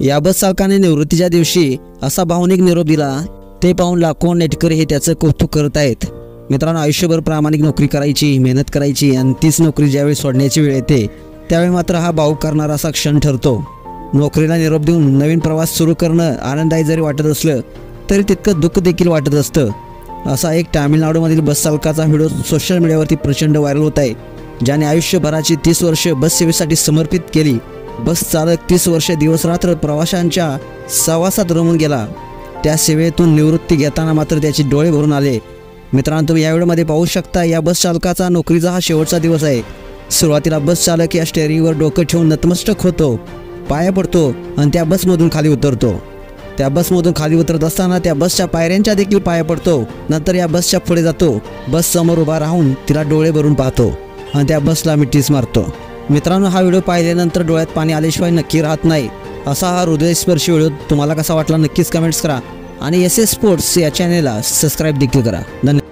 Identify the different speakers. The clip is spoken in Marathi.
Speaker 1: या बस चालकाने निवृत्तीच्या दिवशी असा भावनिक निरोप दिला, ते पाहून लाखो नेटकरी हे त्याचं कौतुक करत आहेत। मित्रांनो, आयुष्यभर प्रामाणिक नोकरी करायची, मेहनत करायची आणि तीच नोकरी ज्यावेळी सोडण्याची वेळ येते त्यावेळी मात्र हा भावुक करणारा असा क्षण ठरतो। नोकरीला निरोप देऊन नवीन प्रवास सुरू करणं आनंददायी जरी वाटत असलं तरी तितकं दुःख देखील वाटत असतं। असा एक तामिळनाडूमधील बस चालकाचा व्हिडिओ सोशल मीडियावरती प्रचंड व्हायरल होत आहे, ज्याने आयुष्यभराची 30 वर्ष बस सेवेसाठी समर्पित केली। बस चालक 30 वर्ष दिवस रात्र प्रवाशांच्या सहवासात रमून गेला। त्या सेवेतून निवृत्ती घेताना मात्र त्याचे डोळे भरून आले। मित्रांनो, तुम्ही या व्हिडिओमध्ये पाहू शकता, या बस चालकाचा नोकरीचा हा शेवटचा दिवस आहे। सुरुवातीला बस चालक या स्टेअरिंगवर डोकं ठेवून नतमस्तक होतो, पाया पडतो आणि त्या बसमधून खाली उतरतो। त्या बसमधून खाली उतरत असताना त्या बसच्या पायऱ्यांच्या देखील पाया पडतो। नंतर या बसच्या पुढे जातो, बस समोर उभा राहून तिला डोळे भरून पाहतो आणि त्या बसला मिठीच मारतो। मित्रांनो, हा व्हिडिओ पाहिल्यानंतर डोळ्यात पाणी आल्याशिवाय नक्की राहत नाही। असा हा हृदयस्पर्शी व्हिडिओ तुम्हाला कसा वाटला नक्कीच कमेंट्स करा आणि SS स्पोर्ट्स या चॅनेलला सबस्क्राईब देखील करा। धन्यवाद।